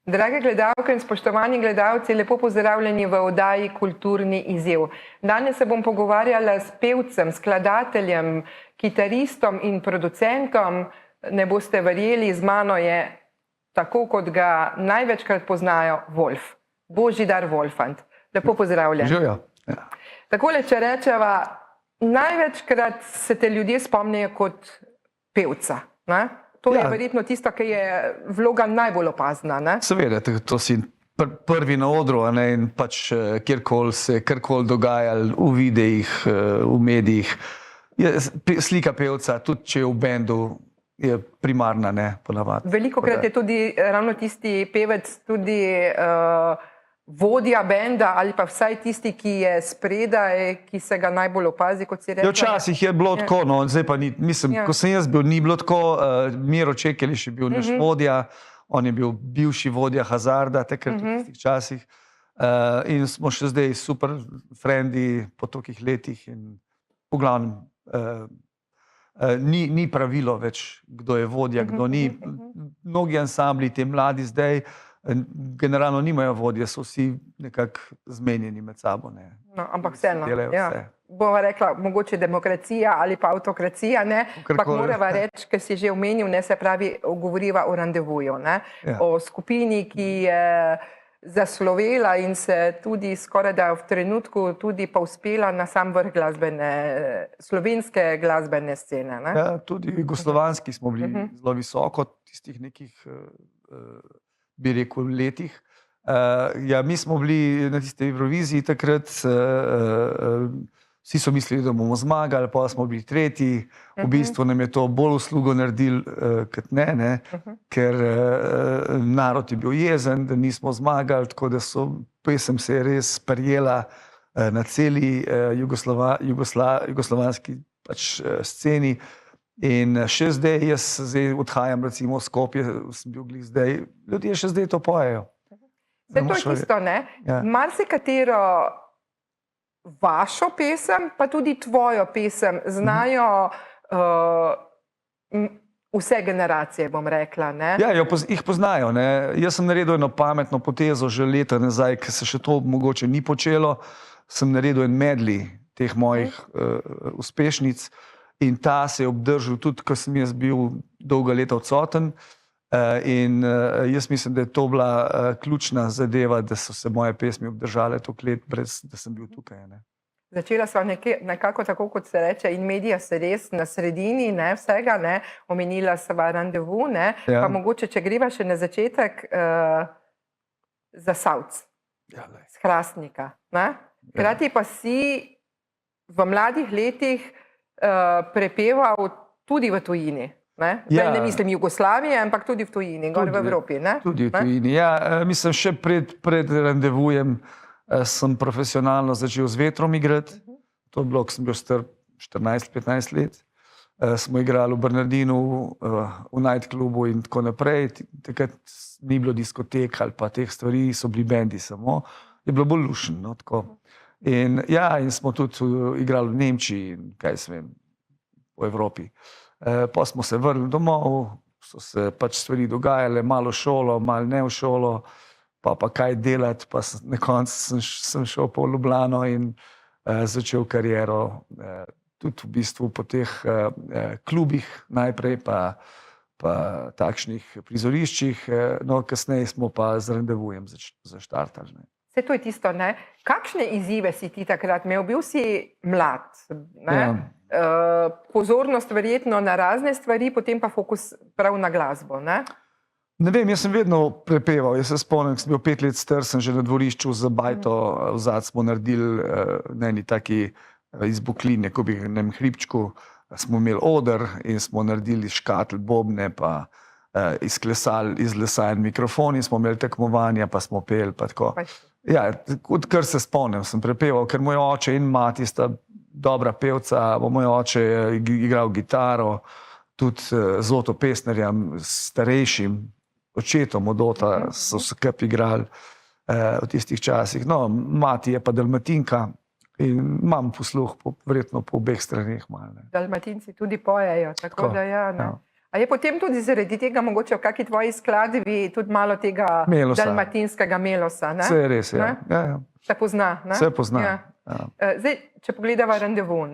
Drage gledalke in spoštovani gledalci, lepo pozdravljeni v oddaji Kulturni izziv. Danes se bom pogovarjala s pevcem, skladateljem, kitaristom in producentom. Ne boste verjeli, z mano je, tako kot ga največkrat poznajo, Wolf. Božidar Wolfant. Lepo pozdravljen. Živijo. Ja. Takole, če rečeva, največkrat se te ljudje spomnijo kot pevca, ne? To je verjetno tisto, ki je vloga najbolj opazna, ne? Seveda, to si prvi na odru, ne, in pač kjerkoli se karkoli dogajalo v videih, v medijih. Slika pevca, tudi če je v bendu, je primarna, ne, ponavadi. Velikokrat je tudi ravno tisti pevec tudi vodja benda ali pa vsaj tisti, ki je spredaj, ki se ga najbolj opazi, kot si rekla. Včasih je bilo tako, no, zdaj pa ni, mislim, ko sem jaz bil, ni bilo tako. Miro Čekeliš je bil naš vodja, on je bil bivši vodja Hazarda, takrat v tistih časih. In smo še zdaj super frendi po tolikih letih in v glavnem ni pravilo več, kdo je vodja, kdo ni. Mnogi ansambli, te mladi zdaj, generalno nimajo vodje, so vsi nekako zmenjeni med sabo. Ne. No, ampak vseeno, ja. Bova rekla, mogoče demokracija ali pa avtokracija, ne, ampak morava reči, ker si že omenil, ne, se pravi, govoriva o randevuju, ne, o skupini, ki je zaslovela in se tudi skoraj da v trenutku tudi povzpela na sam vrh slovenske glasbene scene, ne. Ja, tudi jugoslovanski smo bili zelo visoko, tistih nekih bi rekel, letih. Ja, mi smo bili na tiste Evroviziji takrat, vsi so mislili, da bomo zmagali, pa smo bili tretji. V bistvu nam je to bolj uslugo naredil, kot ne, ker narod je bil jezen, da nismo zmagali, tako da pesem se je res prijela na celi jugoslovanski sceni. In še zdaj, jaz odhajam recimo v Skopje, sem bil glih zdaj, ljudje še zdaj to pojejo. To je tisto, ne? Marsikatero vašo pesem, pa tudi tvojo pesem znajo vse generacije, bom rekla, ne? Ja, jih poznajo, ne. Jaz sem naredil eno pametno potezo že leta nazaj, ker se še to mogoče ni počelo. Sem naredil en medley teh mojih uspešnic. In ta se je obdržal tudi, ko sem jaz bil dolga leta odsoten. In jaz mislim, da je to bila ključna zadeva, da so se moje pesmi obdržale toliko let, brez da sem bil tukaj. Ne. Začela sva nekako tako, kot se reče, in medija se res na sredini, ne, vsega, ne, omenila sva randevu, ne, pa mogoče, če greva še na začetek, Zasavc, s Hrastnika, ne. Hkrati pa si v mladih letih prepeval tudi v tujini, ne? Zdaj ne mislim Jugoslavije, ampak tudi v tujini, gor v Evropi, ne? Tudi v tujini, ja. Mislim, še pred randevujem sem profesionalno začel z vetrom igrati. To je bilo, ko sem bil star 14-15 let. Smo igrali v Bernardinu, v nightclubu in tako naprej. Takrat ni bilo diskotek ali pa teh stvari, so bili bendi samo. Je bilo bolj lušno, no, tako. In ja, in smo tudi igrali v Nemčiji in kaj se vem, v Evropi. Pa smo se vrnili domov, so se pač stvari dogajale, malo v šolo, malo ne v šolo, pa kaj delati, pa na koncu sem šel pa v Ljubljano in začel kariero tudi v bistvu po teh klubih najprej, pa takšnih prizoriščih, no kasneje smo pa z randevujem zaštartali. Vse to je tisto, ne? Kakšne izzive si ti takrat imel? Bil si mlad, ne? Pozornost verjetno na razne stvari, potem pa fokus prav na glasbo, ne? Ne vem, jaz sem vedno prepeval. Jaz se spomnim, ko sem bil 5 let star, sem že na dvorišču za bajto vzad smo naredili na eni taki izbokline, ko bi na hribčku smo imeli oder in smo naredili škatl, bobne, pa izklesali iz lesa en mikrofon in smo imeli tekmovanja, pa smo peli, pa tako. Ja, odkar se spomnim, sem prepeval, ker moj oče in mati sta dobra pevca, moj oče je igral gitaro, tudi z Oto Pestnerjem, starejšim očetom od Ota so se kap igrali v tistih časih. No, mati je pa Dalmatinka in imam posluh verjetno po obeh straneh malo. Dalmatinci tudi pojejo, tako da ja, ne. A je potem tudi zaradi tega mogoče v kakšni tvoji skladbi tudi malo tega dalmatinskega melosa? Vse je res, ja. Se pozna, ne? Se pozna. Zdaj, če pogledava Randevu,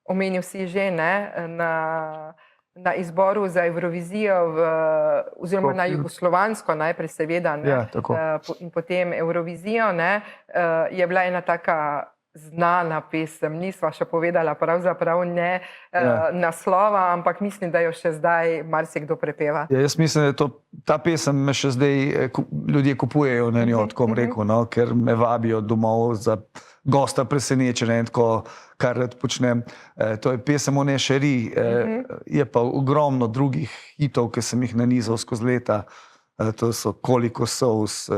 omenil si že na izboru za Evrovizijo oziroma na jugoslovansko najprej seveda in potem Evrovizijo, je bila ena taka znana pesem, nisva še povedala pravzaprav ne naslova, ampak mislim, da jo še zdaj marsikdo prepeva. Jaz mislim, da ta pesem me še zdaj ljudje kupujejo na njo, tako bom rekel, ker me vabijo domov za gosta presenečenja in tako, kar rad počnem. To je pesem o Nešeri, je pa ogromno drugih hitov, ki sem jih nanizal skozi leta. To so Koliko solz,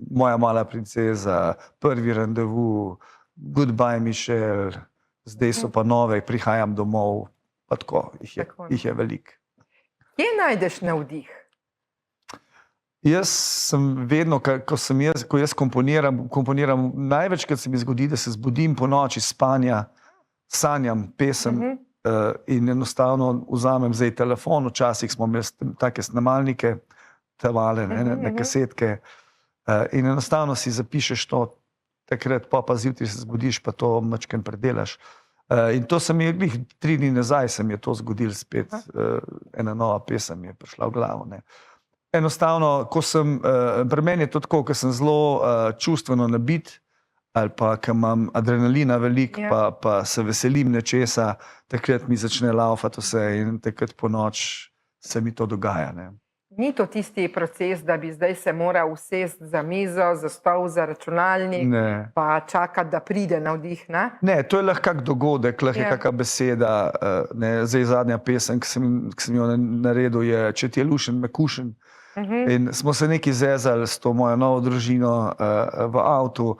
Moja mala princeza, Prvi randevu, Goodbye Michelle, zdaj so pa nove, Prihajam domov, pa tako, jih je veliko. Kje najdeš navdih? Jaz sem vedno, ko jaz komponiram, največkrat se mi zgodi, da se zbudim po noči spanja, sanjam pesem in enostavno vzamem zdaj telefon, včasih smo imeli take snemalnike, te male, na kasetke in enostavno si zapišeš to, takrat pa zjutraj se zbudiš, pa to mačken predelaš. In to se mi je, 3 dni nazaj se mi je to zgodilo spet, ena nova pesem mi je prišla v glavo. Enostavno, pri meni je to tako, ko sem zelo čustveno nabit, ali pa, ko imam adrenalina veliko, pa se veselim nečesa, takrat mi začne laufati vse in takrat po noč se mi to dogaja. Ni to tisti proces, da bi zdaj se moral usesti za mizo, za stol, za računalnik, pa čakati, da pride navdih, ne? Ne, to je lahko kak dogodek, lahko je kakšna beseda. Zdaj zadnja pesem, ki sem jo naredil, je Če ti je lušen, me kušen. In smo se nekaj zezali s to mojo novo družino v avtu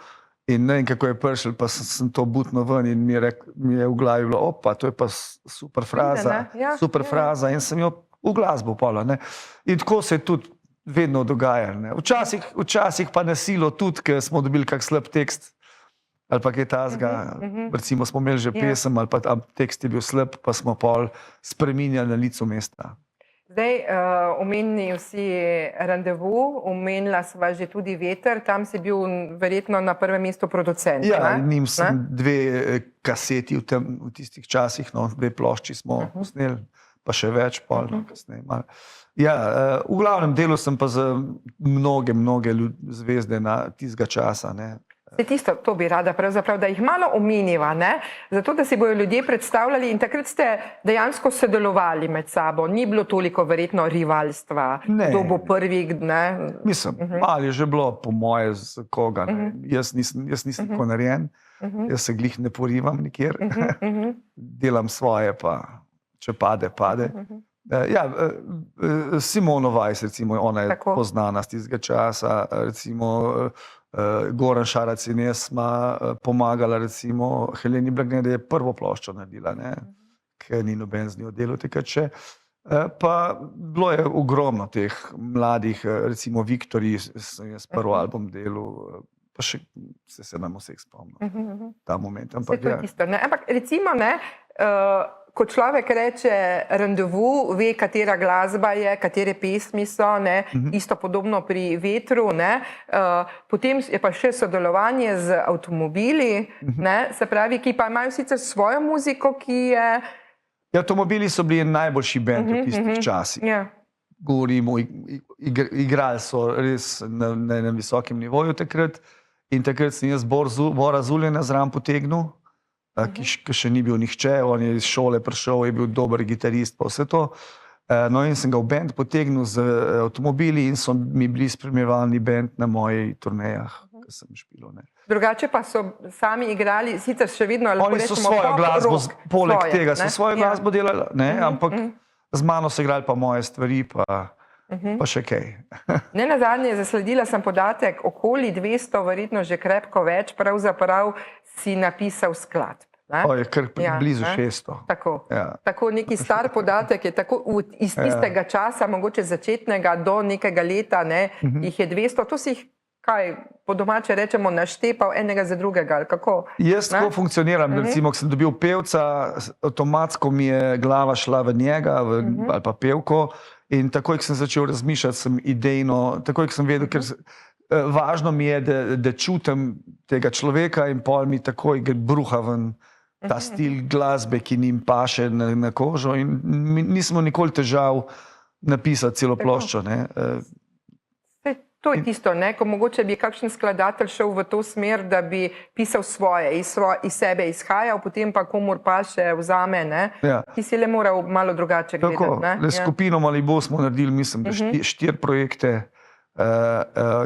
in ne vem, kako je prišel, pa sem to butno ven in mi je v glavi bilo, opa, to je pa super fraza in sem jo v glasbo polo. In tako se je tudi vedno dogajalo. Včasih pa na silo tudi, ker smo dobili kak slab tekst ali pa kaj tazga. Recimo smo imeli že pesem ali pa tekst je bil slab, pa smo pol spreminjali na licu mesta. Zdaj, omenili si Randevu, omenila sva že tudi Veter, tam si bil verjetno na prvem mestu producent. Ja, njim sem 2 kaseti v tistih časih, 2 plošči smo posneli, pa še več, polno kasneje. Ja, v glavnem delu sem pa za mnoge zvezde na tistega časa. To bi rada pravzaprav, da jih malo omeniva, zato da si bojo ljudje predstavljali in takrat ste dejansko sodelovali med sabo, ni bilo toliko verjetno rivalstva, kdo bo prvi, Mislim, ali je že bilo po moje z koga, jaz nisem tako narejen, jaz se glih ne porivam nikjer, delam svoje pa če pade. Ja, Simona Weiss, recimo, ona je poznana z tistega časa, recimo Goran Šarac in jaz sva pomagala, recimo Heleni Blagne, da je prvo ploščo naredila, ker ni noben z njo delal takrat še. Pa bilo je ogromno teh mladih, recimo Viktorji, sem jaz prvi album delal, pa še se nam vseh spomnil ta moment. Ampak recimo, ko človek reče Randevu, ve, katera glasba je, katere pesmi so, isto podobno pri Vetru, potem je pa še sodelovanje z avtomobili, se pravi, ki pa imajo sicer svojo muziko, ki je... Avtomobili so bili najboljši bend v tistih časih. Govorimo, igrali so res na enem visokem nivoju takrat in takrat sem jaz Bora Zuljana zraven potegnil, ki še ni bil nihče, on je iz šole prišel, je bil dober gitarist, pa vse to. No in sem ga v band potegnil z avtomobili in so mi bili spremljevalni band na mojih turnejah, ki sem špilil. Drugače pa so sami igrali, sicer še vedno lahko rečemo pop rock. Oni so svojo glasbo, poleg tega so svojo glasbo delali, ampak z mano so igrali pa moje stvari, pa še kaj. Nenazadnje, zasledila sem podatek, okoli 200, verjetno že krepko več, pravzaprav si napisal skladb. Je kar blizu 600. Tako neki star podatek je tako iz tistega časa, mogoče začetnega do nekega leta, jih je 200, to si jih kaj po domače rečemo, naštepal enega za drugega, ali kako? Jaz tako funkcioniram, recimo, ko sem dobil pevca, avtomatsko mi je glava šla v njega, ali pa pevko, in takoj, ko sem začel razmišljati, sem idejno, takoj, ko sem vedel, ker važno mi je, da čutim tega človeka in pol mi takoj bruha ven ta stil glasbe, ki njim paše na kožo, in nismo nikoli težav napisati celo ploščo, ne. To je tisto, ne, ko mogoče bi kakšen skladatelj šel v to smer, da bi pisal svoje, iz sebe izhajal, potem pa komur paše vzame, ne. Ti si le moral malo drugače gledati, ne. Tako, skupino Malibu smo naredili, mislim, da 4 projekte,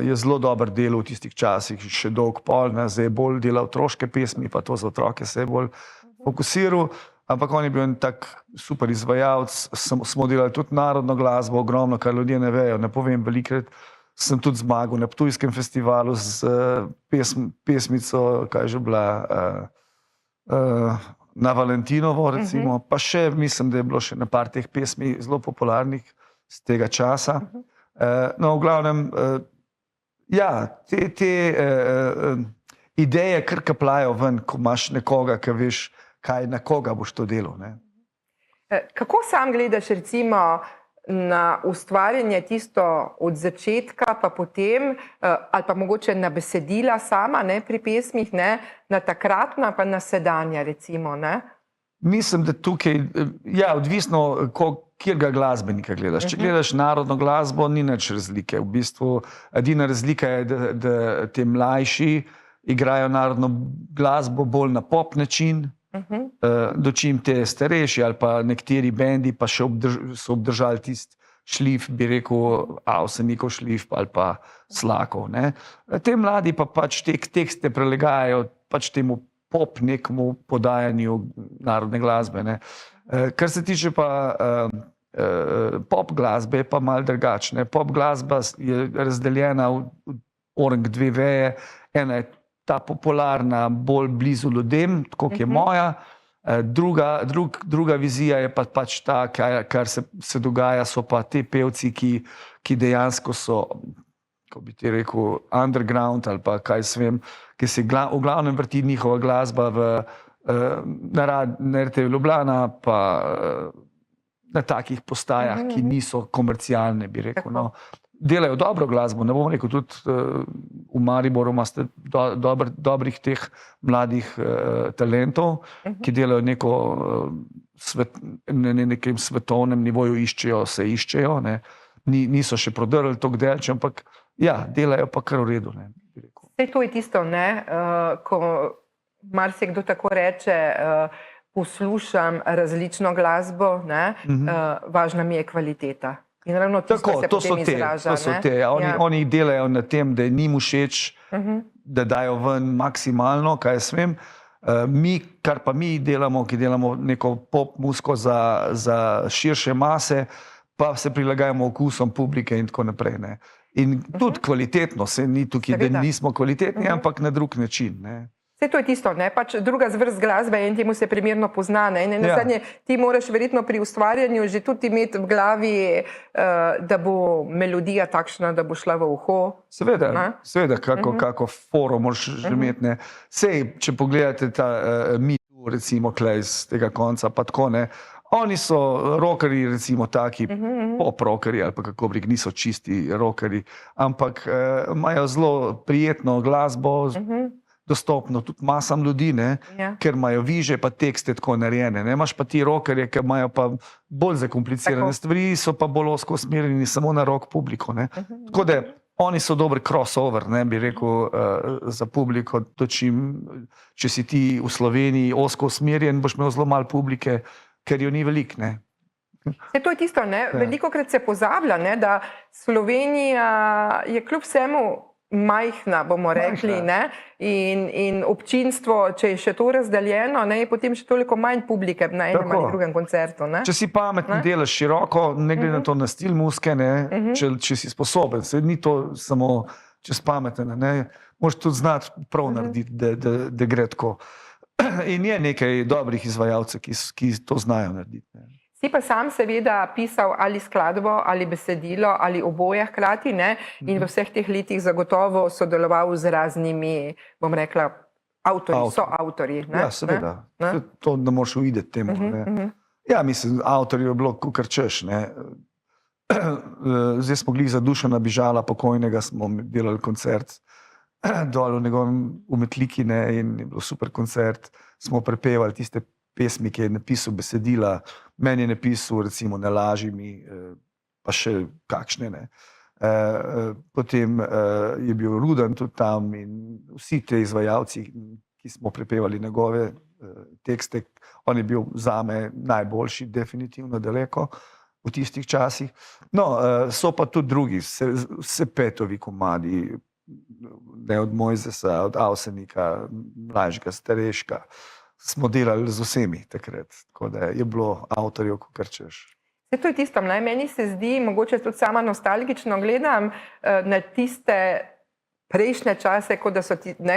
je zelo dober del v tistih časih, še dolg pol, ne, zdaj je bolj delal otroške pesmi, pa to za otroke se je bolj fokusiral, ampak on je bil en tak super izvajalec, smo delali tudi narodno glasbo, ogromno, kar ljudje ne vejo, ne povem, velikrat sem tudi zmagal na Ptujskem festivalu z pesmico, kaj je že bila, na Valentinovo, recimo, pa še, mislim, da je bilo še na par teh pesmi zelo popularnih z tega časa. No, v glavnem, ja, te ideje kar kapljajo ven, ko imaš nekoga, ki veš, kaj, na koga boš to delal, ne. Kako sam gledaš, recimo, na ustvarjanje tisto od začetka, pa potem, ali pa mogoče na besedila sama, ne, pri pesmih, ne, na takratna pa na sedanja, recimo, ne? Mislim, da tukaj, ja, odvisno, kjerga glasbenika gledaš. Če gledaš narodno glasbo, ni nič razlike. V bistvu, edina razlika je, da te mlajši igrajo narodno glasbo bolj na pop način, dočim te starejši ali pa nekateri bendi pa še so obdržali tisti šlif, bi rekel, Avsenikov šlif ali pa Slakov, ne. Te mladi pa pač te tekste prelegajajo pač temu pop nekemu podajanju narodne glasbe, ne. Kar se tiče pa pop glasbe, je pa malo drugačne. Pop glasba je razdeljena v orang 2 veje. Ena je ta popularna, bolj blizu ljudem, tako kot je moja. Druga vizija je pa pač ta, kar se dogaja, so pa te pevci, ki dejansko so, ko bi ti rekel, underground ali pa kaj svem, ki se v glavnem vrti njihova glasba na RTV Ljubljana, pa na takih postajah, ki niso komercialne, bi rekel, no. Delajo dobro glasbo, ne bom rekel, tudi v Mariboru imate dobrih teh mladih talentov, ki delajo na nekem svetovnem nivoju, se iščejo, ne. Niso še prodrli toliko daleč, ampak ja, delajo pa kar v redu, ne, bi rekel. Saj to je tisto, ne, ko marsikdo tako reče, poslušam različno glasbo, ne, važna mi je kvaliteta. In ravno tisto se potem izraža, ne. To so te, oni delajo na tem, da je njim všeč, da dajo ven maksimalno, kaj jaz vem. Kar pa mi delamo, ki delamo neko pop muziko za širše mase, pa se prilagajamo okusom publike in tako naprej, ne. In tudi kvalitetno, se ni tukaj, da nismo kvalitetni, ampak na drug način, ne. Saj to je tisto, ne, pač druga zvrst glasbe in temu se primerno pozna, ne, in nazadnje ti moraš verjetno pri ustvarjanju že tudi imeti v glavi, da bo melodija takšna, da bo šla v uho. Seveda, kako foro moraš že imeti, ne. Sej, če pogledate ta mitu, recimo, klej z tega konca, pa tako, ne, oni so rockerji, recimo, taki pop-rockerji, ali pa kako bi, niso čisti rockerji, ampak imajo zelo prijetno glasbo, dostopno tudi masam ljudi, ne, ker imajo viže pa tekste tako narejene, ne, imaš pa ti rockerje, ki imajo pa bolj zakomplicirane stvari, so pa bolj ozko usmerjeni samo na rock publiko, ne. Tako da oni so dober crossover, ne, bi rekel, za publiko, če si ti v Sloveniji ozko usmerjen, boš imel zelo malo publike, ker jo ni veliko, ne. To je tisto, ne, velikokrat se pozablja, ne, da Slovenija je kljub vsemu majhna, bomo rekli, ne, in občinstvo, če je še to razdeljeno, ne, je potem še toliko manj publike na enem ali drugem koncertu, ne. Če si pameten, delaš široko, ne glede na to na stil muzike, ne, če si sposoben, se ni to samo čez pameten, ne, moraš tudi znati prav narediti, da gre tako. In je nekaj dobrih izvajalcev, ki to znajo narediti, ne. Si pa sam seveda pisal ali skladbo, ali besedilo, ali oboje hkrati, ne? In v vseh teh letih zagotovo sodeloval z raznimi, bom rekla, soavtorji. Ja, seveda. To ne moraš uvideti temu. Ja, mislim, avtorjev je bilo kukar češ. Zdaj smo glih za Dušana Bižala, pokojnega, smo delali koncert dol v njegovem umetliki, in je bilo super koncert. Smo prepevali tiste pesmi, ki je napisal besedila, meni je napisal, recimo, Ne laži mi, pa še kakšne. Potem je bil Rudan tudi tam in vsi te izvajalci, ki smo prepevali njegove tekste, on je bil zame najboljši, definitivno daleko v tistih časih. No, so pa tudi drugi, vse Petovi komadi, od Mojzesa, od Avsenika, Mlajšega, Stareška, smo delali z vsemi takrat, tako da je bilo avtorjev, kakor češ. To je tisto, meni se zdi, mogoče tudi sama nostalgično gledam na tiste prejšnje čase,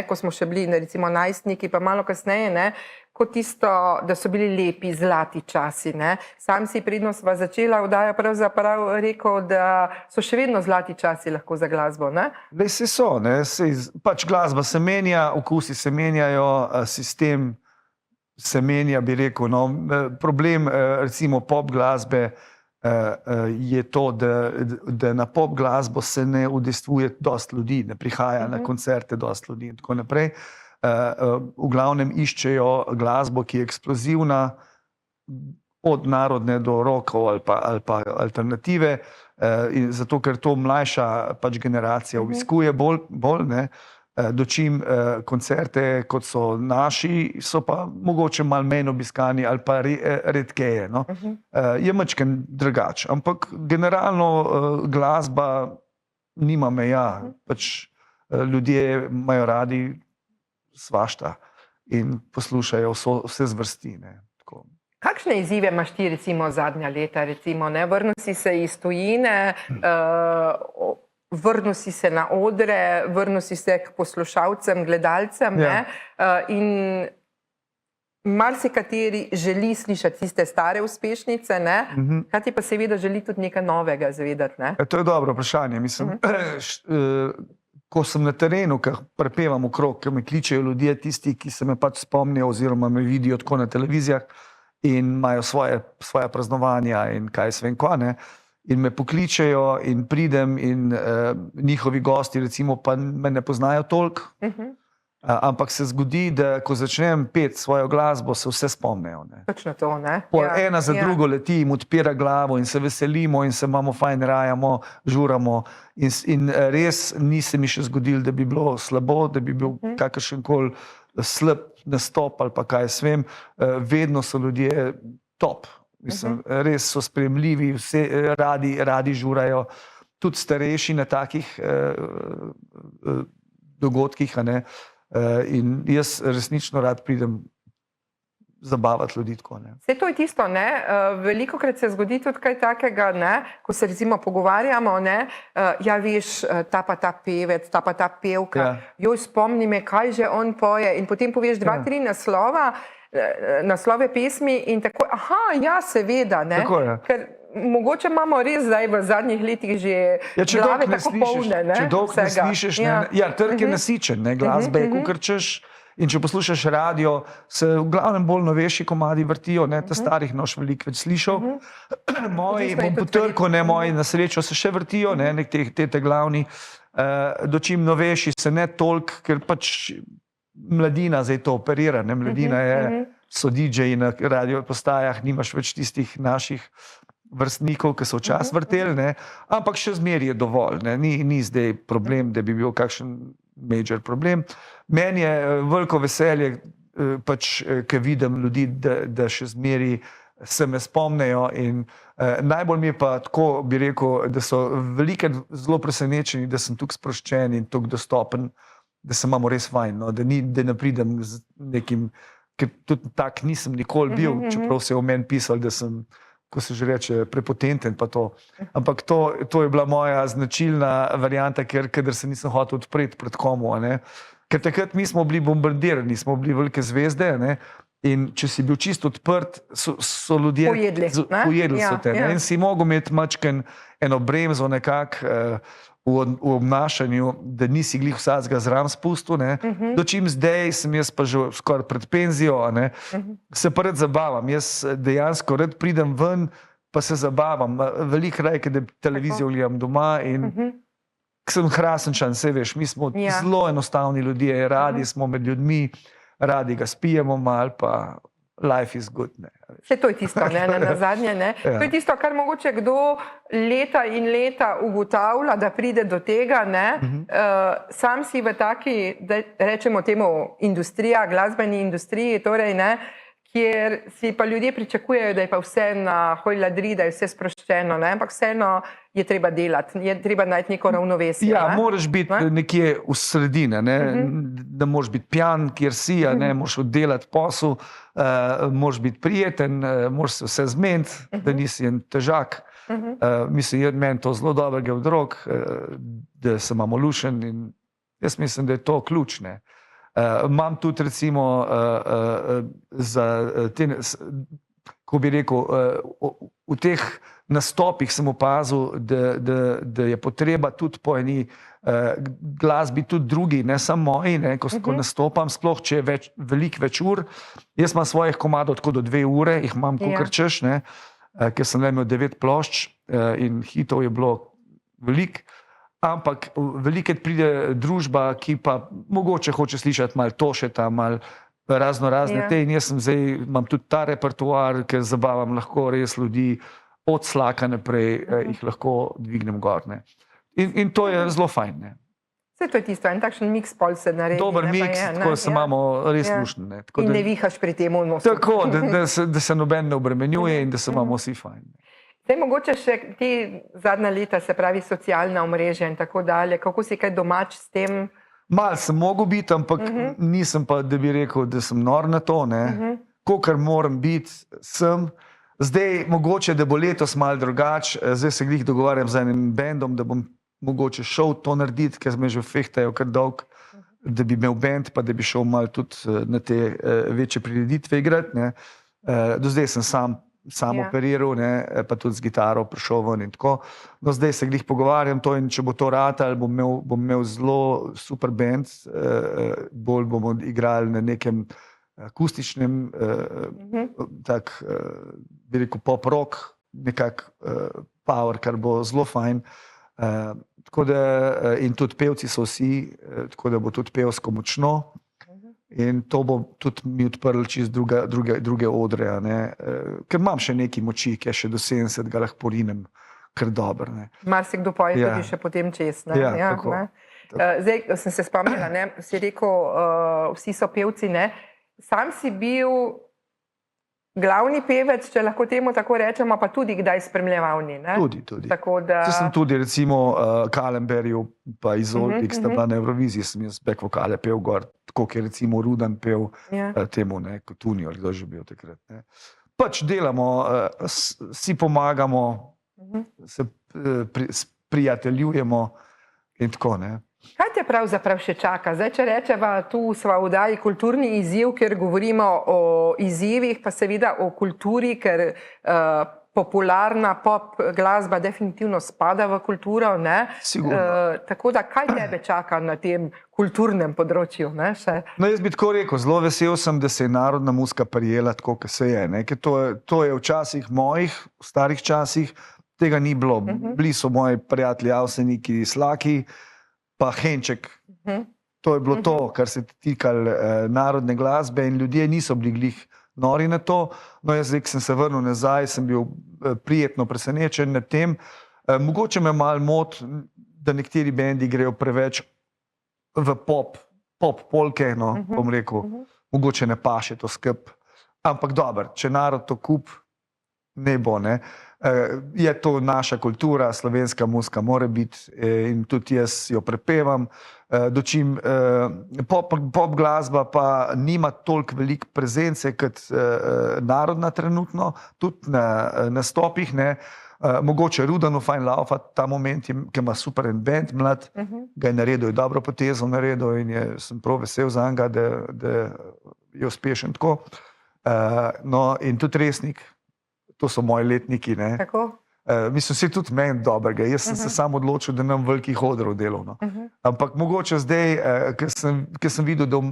ko smo še bili recimo najstniki, pa malo kasneje, kot tisto, da so bili lepi, zlati časi. Sam si predno sva začela oddajo pravzaprav rekel, da so še vedno zlati časi lahko za glasbo. Saj so, pač glasba se menja, okusi se menjajo, sistem se menja, bi rekel. Problem recimo pop glasbe je to, da na pop glasbo se ne udejstvuje dosti ljudi, ne prihaja na koncerte dosti ljudi in tako naprej. V glavnem iščejo glasbo, ki je eksplozivna, od narodne do rockov ali pa alternative, zato ker to mlajša pač generacija obiskuje bolj, dočim koncerte, kot so naši, so pa mogoče malo manj obiskani ali pa redkeje. Je majčken drugače, ampak generalno glasba nima meja, pač ljudje imajo radi svašta in poslušajo vse zvrsti. Kakšne izzive imaš ti recimo zadnja leta? Vrnil si se iz tujine, vrnil si se na odre, vrnil si se k poslušalcem, gledalcem in marsikateri želi slišati tiste stare uspešnice, hkrati pa seveda želi tudi nekaj novega izvedeti. To je dobro vprašanje. Mislim, ko sem na terenu, ker prepevam okrog, ker me kličejo ljudje, tisti, ki se me pač spomnijo oziroma me vidijo tako na televizijah in imajo svoja praznovanja in kaj se vem kva, in me pokličejo in pridem in njihovi gosti recimo pa me ne poznajo toliko, ampak se zgodi, da ko začnem peti svojo glasbo, se vse spomnejo. Točno to, Ena za drugo leti, jim odpira glavo in se veselimo in se imamo fajn, rajamo, žuramo in res ni se mi še zgodilo, da bi bilo slabo, da bi bil kakršenkoli slab nastop ali pa kaj s vem. Vedno so ljudje top. Mislim, res so sprejemljivi, vse radi žurajo, tudi starejši na takih dogodkih, in jaz resnično rad pridem zabavati ljudi tako. Vse to je tisto, velikokrat se zgodi tudi kaj takega, ko se recimo pogovarjamo, ja veš, ta pa ta pevec, ta pa ta pevka, joj spomni me, kaj že on poje in potem poveš 2-3 naslove pesmi in tako, ja seveda, ker mogoče imamo res zdaj v zadnjih letih že glave tako polne. Če dolgo ne slišiš, trg je nasičen, glasbe je kukar češ. In če poslušaš radio, se v glavnem bolj novejši komadi vrtijo, ta starih noš veliko več slišal. Moji, bom potrkal, moji na srečo se še vrtijo, te glavni. Dočim novejši se ne toliko, ker pač mladina zdaj to operira. Mladina so DJ-ji na radio postajah, nimaš več tistih naših vrstnikov, ki so včasih vrteli, ampak še zmeraj je dovolj. Ni zdaj problem, da bi bil kakšen major problem. Meni je veliko veselje, ko vidim ljudi, da še zmeraj se me spomnejo in najbolj mi je pa tako, bi rekel, da so veliko zelo presenečeni, da sem tukaj sproščen in tukaj dostopen, da se imamo res fajn, da ne pridem z nekim, ker tudi tak nisem nikoli bil, čeprav se je o meni pisal, da sem, ko se že reče, prepotenten pa to. Ampak to je bila moja značilna varianta, ker se nisem hotel odpreti pred komu. Ker takrat mi smo bili bombardirani, smo bili velike zvezde In če si bil čisto odprt, so ljudje pojedli so te. In si mogel imeti mačken eno bremzo nekako v obnašanju, da nisi glih vsakega zraven spustil. Dočim zdaj sem jaz pa že skoraj pred penzijo, se pa rad zabavam. Jaz dejansko rad pridem ven, pa se zabavam. Veliko rajke, da televizijo gledam doma in sem Hrasenčan, saj veš, mi smo zelo enostavni ljudje, radi smo med ljudmi, radi ga spijemo malo, pa life is good. Vse to je tisto, na zadnje. To je tisto, kar mogoče kdo leta in leta ugotavlja, da pride do tega. Sam si v taki, da rečemo temu, industrija, glasbeni industriji, torej kjer si pa ljudje pričakujejo, da je pa vse na hojladri, da je vse sproščeno, ampak vseeno je treba delati, je treba najti neko ravnovesje. Ja, moraš biti nekje v sredini, da moraš biti pijan, kjer si, moraš oddelati posel, moraš biti prijeten, moraš se vse zmeniti, da nisi en težak. Mislim, meni to zelo dobrega od rok, da sem mamolušen in jaz mislim, da je to ključne. Imam tudi recimo za te, ko bi rekel, v teh nastopih sem opazil, da je potreba tudi po eni glasbi, tudi drugi, ne samo moji, ko nastopam, sploh če je veliko več ur. Jaz imam svojih komadov tako do 2 ure, jih imam kakor češ, ker sem imel 9 plošč in hitov je bilo veliko. Ampak velikokrat pride družba, ki pa mogoče hoče slišati malo Tošeta, malo razne te in jaz sem zdaj, imam tudi ta repertoar, ker zabavam lahko res ljudi od Slaka naprej, jih lahko dvignem gor. In to je zelo fajn. Vse to je tisto, en takšen miks pol se naredi. Dober miks, tako da se imamo res luštne. In ne vihaš pri tem v nosu. Tako, da se noben ne obremenjuje in da se imamo vsi fajn. Zdaj, mogoče še ti zadnja leta, se pravi socialna omrežja in tako dalje, kako si kaj domač s tem? Mal sem mogel biti, ampak nisem pa, da bi rekel, da sem nor na to. Kolikor moram biti, sem. Zdaj, mogoče, da bo letos malo drugač, zdaj se glih dogovarjam z enim bendom, da bom mogoče šel to narediti, ker me že fehtajo kar dolg, da bi imel bend, pa da bi šel malo tudi na te večje prireditve igrati. Do zdaj sem sam operiral, pa tudi z gitaro prišel ven in tako. No, zdaj se glih pogovarjam to in če bo to ratal, bom imel zelo super band, bolj bomo igrali na nekem akustičnem, tak, bi rekel, pop-rock, nekak power, kar bo zelo fajn. Tako da, in tudi pevci so vsi, tako da bo tudi pevsko močno. In to bo tudi mi odprlo čist druge odre, ker imam še neki moči, ki je še do 70, ga lahko porinem kar dober. Marsikdo poje tudi še potem čez. Ja, tako. Zdaj sem se spomnila, si rekel, vsi so pevci, sam si bil glavni pevec, če lahko temu tako rečemo, pa tudi kdaj spremljevalni. Tudi. Sem tudi recimo Kalemberju pa Izoldi, ki sta bila na Evroviziji, sem jaz back vokale pel gor, tako ki je recimo Rudan pel temu, kot Unijo, ali kdo že bil takrat. Pač delamo, si pomagamo, se prijateljujemo in tako. Kaj te pravzaprav še čaka? Zdaj, če rečeva, tu sva v oddaji Kulturni izziv, kjer govorimo o izzivih, pa seveda o kulturi, ker popularna pop glasba definitivno spada v kulturo. Sigurno. Tako da, kaj tebe čaka na tem kulturnem področju? No, jaz bi tako rekel, zelo vesel sem, da se je narodna muzika prijela tako, kot se je. Ker to je včasih mojih, v starih časih, tega ni bilo. Bili so moji prijatelji Avseniki, Slaki, pa Henček. To je bilo to, kar se tikalo narodne glasbe in ljudje niso bili glih nori na to. No, jaz zdaj, ko sem se vrnil nazaj, sem bil prijetno presenečen nad tem. Mogoče me malo moti, da nekateri bendi grejo preveč v pop polke, bom rekel, mogoče ne paše to skup. Ampak dobro, če narod to kup, ne bo, je to naša kultura, slovenska muzika mora biti in tudi jaz jo prepevam. Dočim pop glasba pa nima toliko veliko prezence kot narodna trenutno, tudi na nastopih. Mogoče Rudanu fajn laufa ta moment, ki ima super en band mlad, ga je naredil, je dobro potezo naredil in sem prav vesel za njega, da je uspešen tako. No, in tudi Resnik, to so moji letniki. Tako? Mislim, vsi tudi meni dobrega. Jaz sem se sam odločil, da nam velikih odrov delovno. Ampak mogoče zdaj, ker sem videl, da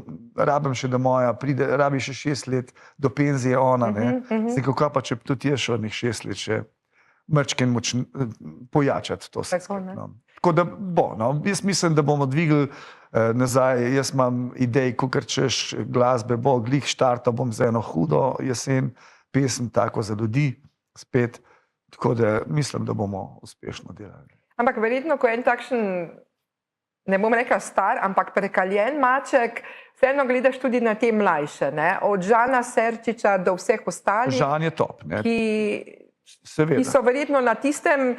rabim še, da moja pride, rabi še 6 let do penzije ona, zdaj kako pa, če tudi je še 6 let še mrčken pojačati to se. Tako da bo, no. Jaz mislim, da bomo dvigli nazaj, jaz imam idej, kakor češ glasbe, bo, glih štartal bom za eno hudo jesen, pesem tako za ljudi, spet. Tako da mislim, da bomo uspešno delali. Ampak verjetno, ko en takšen, ne bom rekla star, ampak prekaljen maček, vseeno gledaš tudi na te mlajše, ne? Od Žana Serčiča do vseh ostalih. Žan je top, ne? Ki so verjetno na tistem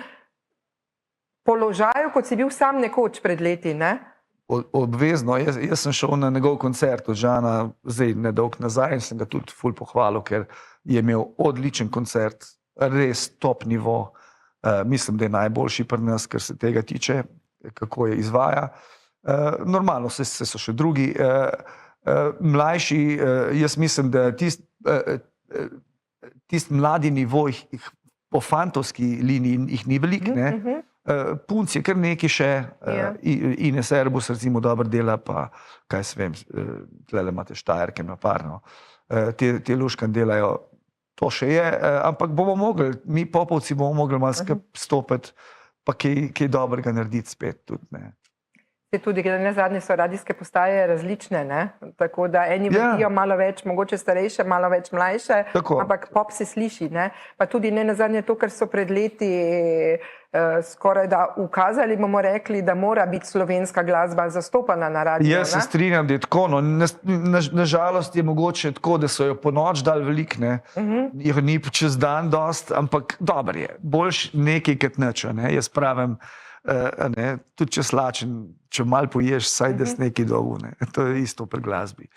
položaju, kot si bil sam nekoč pred leti, ne? Obvezno. Jaz sem šel na njegov koncert od Žana, zdaj nedolgo nazaj, in sem ga tudi ful pohvalil, ker je imel odličen koncert, res top nivo, mislim, da je najboljši pri nas, kar se tega tiče, kako je izvaja. Normalno, so še drugi. Mlajši, jaz mislim, da tist mladi nivo, po fantovski liniji jih ni velik, ne? Punc je kar nekaj še, Ines Erbus recimo dobro dela, pa kaj se vem, tlele imate Štajerke na parno, te luškan delajo. To še je, ampak bomo mogli, mi popovci bomo mogli malo stopiti, pa kaj dobrega narediti spet tudi, ne. Tudi, ne zadnje so radijske postaje različne, ne? Tako da eni vrtijo malo več, mogoče starejše, malo več mlajše, ampak pop se sliši, ne? Pa tudi ne nazadnje to, kar so pred leti skoraj da ukazali, bomo rekli, da mora biti slovenska glasba zastopana na radiju. Jaz se strinjam, da je tako, no, nažalost je mogoče tako, da so jo po noč dali veliko, ne, jih ni čez dan dost, ampak dobro je, boljš nekaj kot nič, ne, jaz pravim, tudi če slačen, če malo poješ, saj da si nekaj dolgo, ne, to je isto pri glasbi.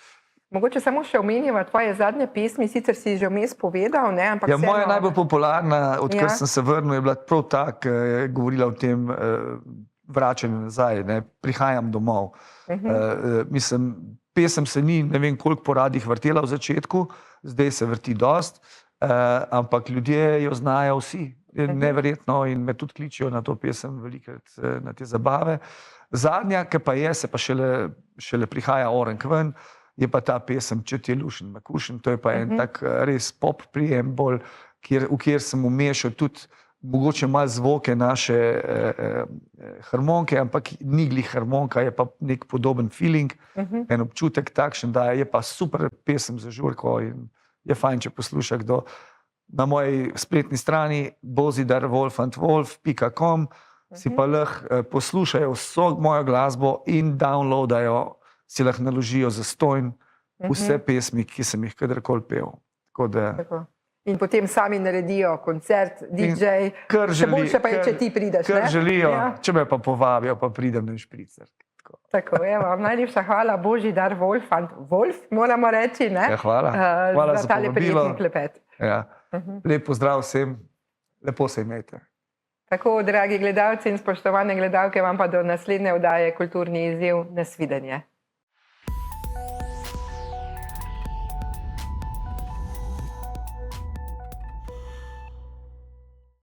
Mogoče samo še omenjava tvoje zadnje pesmi, sicer si že vmes povedal, ne, ampak vseeno... Moja najbolj popularna, odkar sem se vrnil, je bila prav tak, govorila o tem vračanju nazaj, ne, prihajam domov. Mislim, pesem se ni, ne vem koliko po radijih vrtela v začetku, zdaj se vrti dost, ampak ljudje jo znajo vsi, neverjetno, in me tudi kličijo na to pesem velikrat na te zabave. Zadnja, ki pa je, se pa šele prihaja Orenk ven, je pa ta pesem Če ti je lušen makušen, to je pa en tak res pop prijem bolj, v kjer sem umešal tudi mogoče malo zvoke naše harmonke, ampak ni glih harmonka, je pa nek podoben feeling, en občutek takšen, da je pa super pesem za žurko in je fajn, če posluša kdo. Na moji spletni strani bozidarwolfandwolf.com si pa lahko poslušajo vso mojo glasbo in downloadajo, si lahko naložijo zastonj vse pesmi, ki sem jih kadarkoli pel. In potem sami naredijo koncert, DJ, še boljše pa je, če ti prideš, ne? Kar želijo, če me pa povabijo, pa pridem na špricer. Tako, evo, najlepša hvala, Božidar Wolf, moramo reči, ne? Hvala. Hvala za povabilo. Za tale prijetni klepet. Lep pozdrav vsem, lepo se imejte. Tako, dragi gledalci in spoštovane gledalke, vam pa do naslednje oddaje Kulturni izziv, nasvidenje.